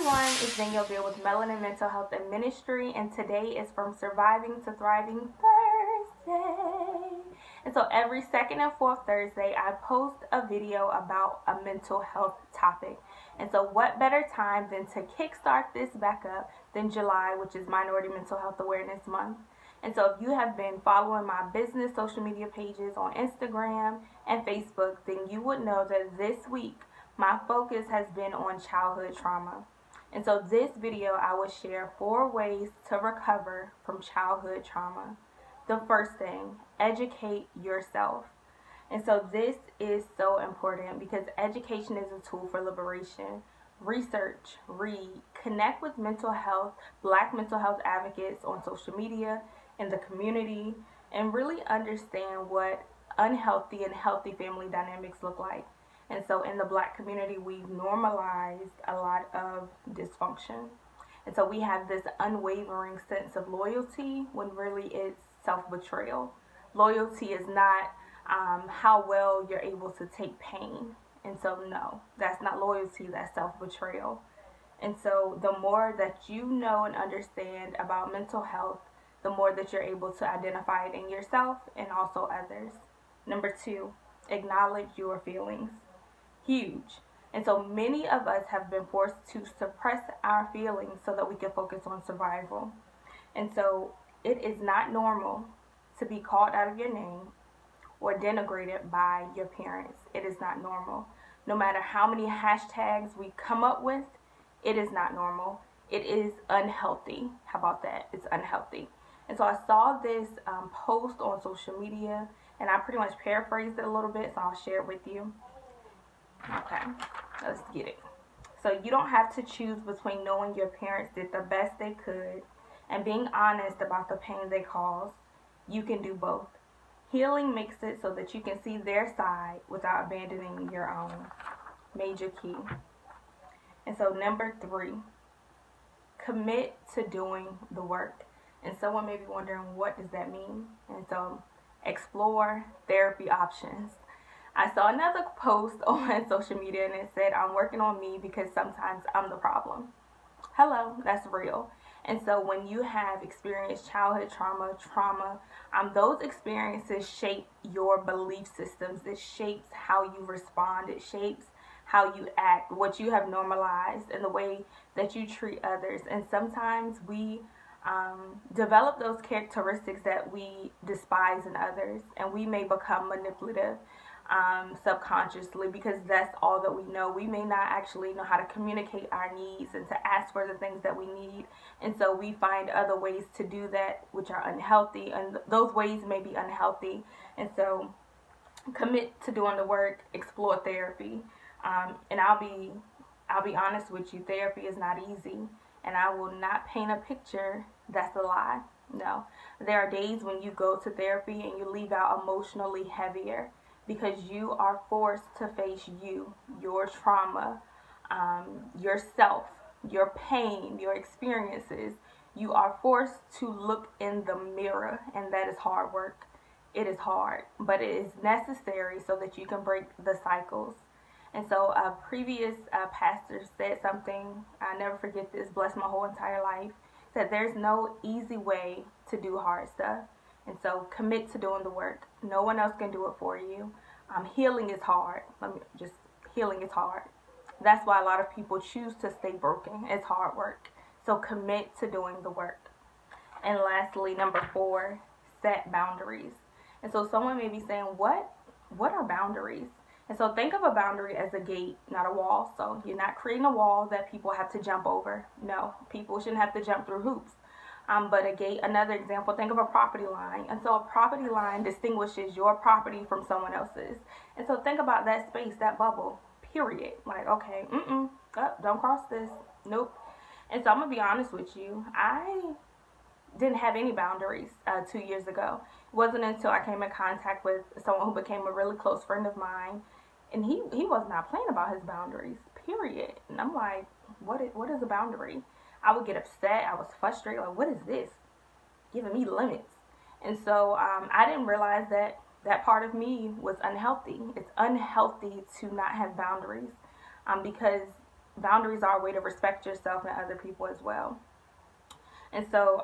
everyone, it's Danielle Bill with Melanin Mental Health and Ministry, and today is From Surviving to Thriving Thursday. And so every second and fourth Thursday, I post a video about a mental health topic. And so what better time than to kickstart this back up than July, which is Minority Mental Health Awareness Month. And so if you have been following my business social media pages on Instagram and Facebook, then you would know that this week my focus has been on childhood trauma. And so this video I will share 4 ways to recover from childhood trauma. The first thing, educate yourself. And so this is so important because education is a tool for liberation. Research, read, connect with Black mental health advocates on social media, in the community, and really understand what unhealthy and healthy family dynamics look like. And so in the Black community, we've normalized a lot of dysfunction. And so we have this unwavering sense of loyalty when really it's self-betrayal. Loyalty is not how well you're able to take pain. And so no, that's not loyalty, that's self-betrayal. And so the more that you know and understand about mental health, the more that you're able to identify it in yourself and also others. Number 2, acknowledge your feelings. Huge. And so many of us have been forced to suppress our feelings so that we can focus on survival. And so it is not normal to be called out of your name or denigrated by your parents. It is not normal. No matter how many hashtags we come up with, it is not normal. It is unhealthy. How about that? It's unhealthy. And so I saw this post on social media, and I pretty much paraphrased it a little bit, so I'll share it with you. Okay, let's get it. So you don't have to choose between knowing your parents did the best they could and being honest about the pain they caused. You can do both. Healing makes it so that you can see their side without abandoning your own. Major key. And so number 3, commit to doing the work. And someone may be wondering, what does that mean? And so explore therapy options. I saw another post on social media and it said, I'm working on me because sometimes I'm the problem. Hello, that's real. And so when you have experienced childhood trauma, those experiences shape your belief systems. It shapes how you respond. It shapes how you act, what you have normalized, and the way that you treat others. And sometimes we develop those characteristics that we despise in others, and we may become manipulative subconsciously because that's all that we know. We may not actually know how to communicate our needs and to ask for the things that we need, and so we find other ways to do that which are unhealthy, and those ways may be unhealthy. And so commit to doing the work, explore therapy, and I'll be honest with you, therapy is not easy, and I will not paint a picture that's a lie. No, there are days when you go to therapy and you leave out emotionally heavier because you are forced to face your trauma, yourself, your pain, your experiences. You are forced to look in the mirror, and that is hard work. It is hard, but it is necessary so that you can break the cycles. And so a previous pastor said something, I never forget this, blessed my whole entire life, said there's no easy way to do hard stuff. And so commit to doing the work. No one else can do it for you. Healing is hard. Healing is hard. That's why a lot of people choose to stay broken. It's hard work. So commit to doing the work. And lastly, number 4, set boundaries. And so someone may be saying, what are boundaries? And so think of a boundary as a gate, not a wall. So you're not creating a wall that people have to jump over. No, people shouldn't have to jump through hoops. But a gate, another example, think of a property line. And so a property line distinguishes your property from someone else's. And so think about that space, that bubble, period. Like, okay, don't cross this. Nope. And so I'm going to be honest with you. I didn't have any boundaries 2 years ago. It wasn't until I came in contact with someone who became a really close friend of mine, and he was not playing about his boundaries, period. And I'm like, what is a boundary? I would get upset. I was frustrated. Like, what is this? Giving me limits. And so I didn't realize that part of me was unhealthy. It's unhealthy to not have boundaries because boundaries are a way to respect yourself and other people as well. And so,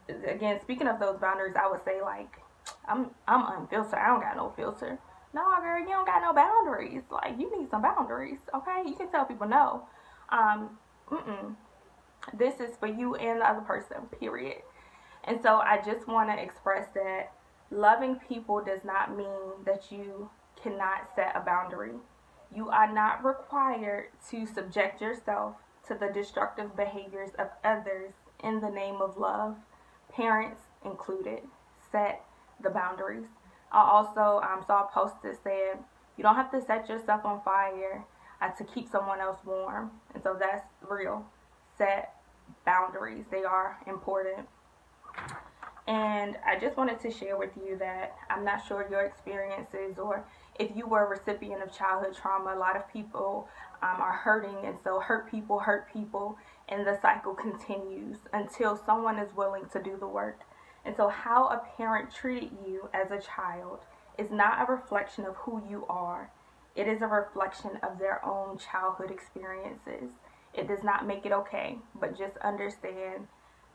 again, speaking of those boundaries, I would say like, I'm unfiltered. I don't got no filter. No, girl, you don't got no boundaries. Like, you need some boundaries, okay? You can tell people no. Um, mm-mm. This is for you and the other person, period. And so I just want to express that loving people does not mean that you cannot set a boundary. You are not required to subject yourself to the destructive behaviors of others in the name of love, parents included. Set the boundaries. I also saw a post that said, you don't have to set yourself on fire to keep someone else warm. And so that's real. Set boundaries, they are important. And I just wanted to share with you that I'm not sure your experiences or if you were a recipient of childhood trauma. A lot of people are hurting, and so hurt people, and the cycle continues until someone is willing to do the work. And so, how a parent treated you as a child is not a reflection of who you are, it is a reflection of their own childhood experiences. It does not make it okay, but just understand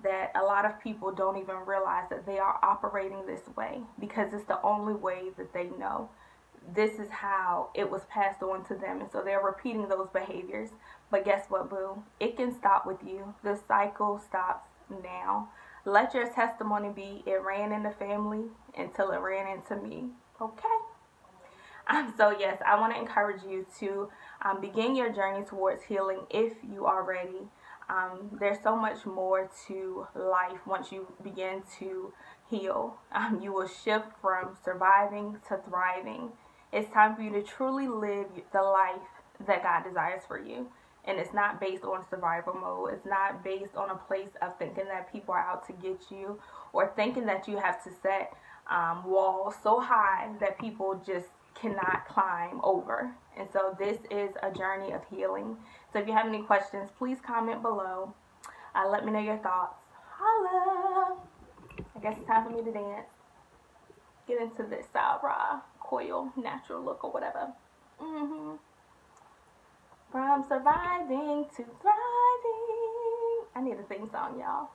that a lot of people don't even realize that they are operating this way because it's the only way that they know. This is how it was passed on to them, and so they're repeating those behaviors. But guess what, boo? It can stop with you. The cycle stops now. Let your testimony be, it ran in the family until it ran into me. Okay? So yes, I want to encourage you to begin your journey towards healing if you are ready. There's so much more to life once you begin to heal. You will shift from surviving to thriving. It's time for you to truly live the life that God desires for you. And it's not based on survival mode. It's not based on a place of thinking that people are out to get you or thinking that you have to set walls so high that people just cannot climb over. And so this is a journey of healing. So if you have any questions, please comment below. Let me know your thoughts. Holla! I guess it's time for me to dance. Get into this raw coil natural look or whatever. From surviving to thriving. I need a theme song, y'all.